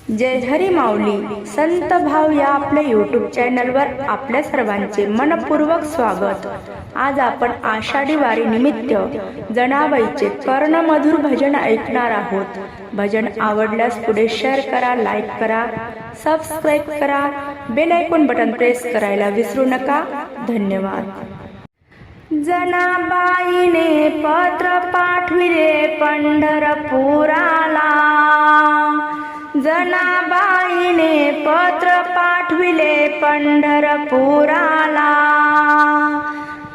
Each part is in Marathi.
जय हरी माऊली संत भाव या आपल्या यूट्यूब चॅनलवर आपल्या सर्वांचे मनपूर्वक स्वागत। आज आपण आषाढी वारी निमित्त जनाबाईचे कर्णमधुर भजन ऐकणार आहोत। भजन आवडल्यास पुढे शेअर करा, लाईक करा, सबस्क्राईब करा, बेल आयकॉन बटन प्रेस करायला विसरू नका। धन्यवाद। जनाबाईने पत्र पाठविले पंढरपुराला, जनाबाईने पत्र पाठविले पंढरपुराला।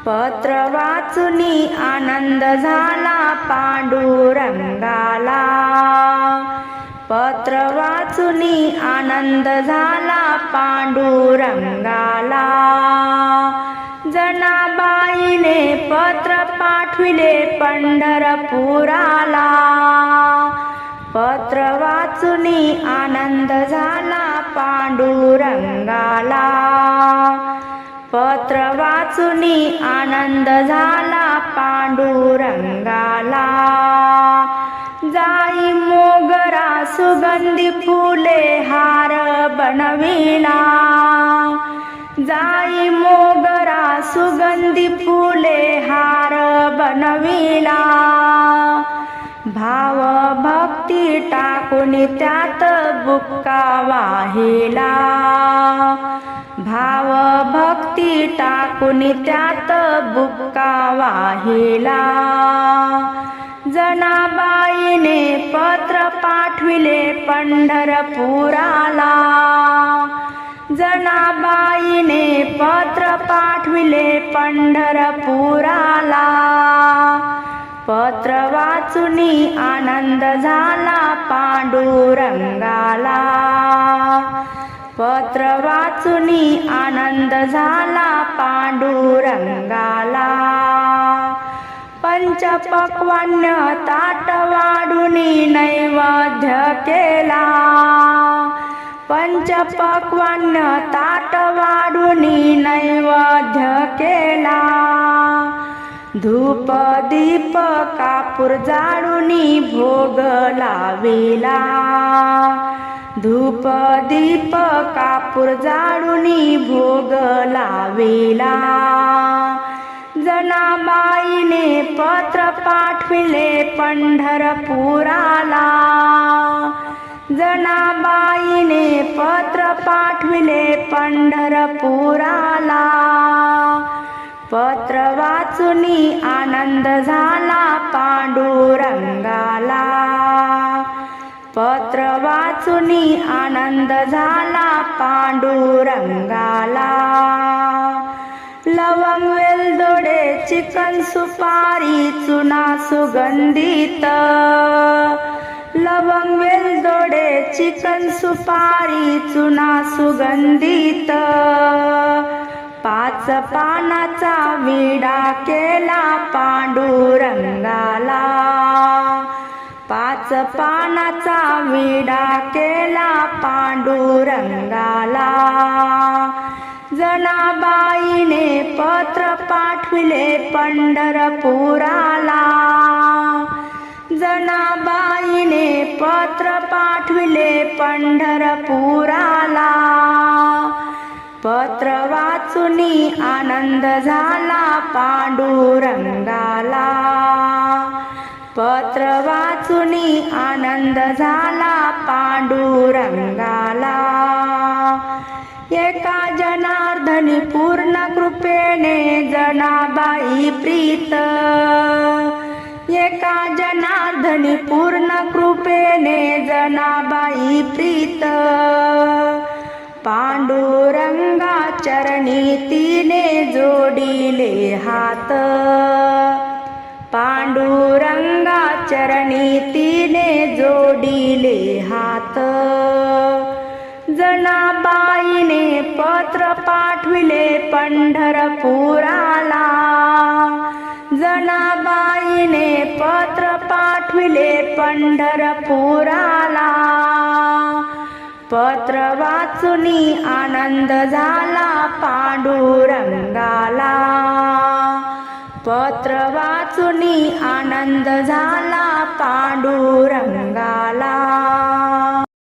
पत्र वाचुनी आनंद झाला पांडुरंगाला, पत्र वाचुनी आनंद झाला पांडुरंगाला। जनाबाईने पत्र पाठविले पंढरपुराला, पत्र वाचुनी आनंद झाला पांडुरंगाला, पत्र वाचुनी आनंद झाला पांडुरंगाला। जाई मोगरा सुगंधी फुले हार बनविला, जाई मोगरा सुगंधी फुले हार बनविला। भाव भक्ती टाकून त्यात बुक्का वाहिला, भाव भक्ती टाकून त्यात बुक्का वाहिला। जनाबाईने पत्र पाठविले पंढरपुराला, जनाबाईने पत्र पाठविले पंढरपुराला। पत्र वाचुनी आनंद झाला पांडुरंगाला, पत्र वाचुनी आनंद झाला पांडुरंगाला। पंचपक्वान्न ताट वाढुनी नैवेद्य केला, पंचपक्वान्न ताट वाढुनी नैवेद्य केला। धूप दीप कापूर जाळुनी भोग लाविला, धूप दीप कापूर जाळुनी भोग लाविला। जनाबाईने पत्र पाठविले पंढरपुराला, जनाबाईने पत्र पाठविले पंढरपुराला। पत्र वाचुनी आनंद झाला पांडुरंगाला, पत्र वाचुनी आनंद झाला पांडुरंगाला। लवंग वेलदोडे चिकन सुपारी चुना सुगंधित, लवंग वेलदोडे चिकन सुपारी चुना सुगंधित। पाच पानाचा विडा केला पांडुरंगाला, पाच पानाचा विडा केला पांडुरंगाला। जनाबाईने पत्र पाठविले पंढरपुराला, जनाबाईने पत्र पाठविले पंढरपुराला। पत्र वाचुनी आनंद झाला पांडुरंगाला, पत्र वाचुनी आनंद झाला पांडुरंगाला। एका जनार्दनी पूर्ण कृपेने जनाबाई प्रीत, एका जनार्दनी पूर्ण कृपेने जनाबाई प्रीत। पांडुरंगा चरणी तिने जोडिले हात, पांडुरंगा चरणी तिने जोडिले हात। जनाबाईने पत्र पाठविले पंढरपुराला, जनाबाईने पत्र पाठविले पंढरपुराला। पत्र वाचुनी आनंद झाला पांडुरंगाला, पत्र वाचुनी आनंद झाला पांडुरंगाला।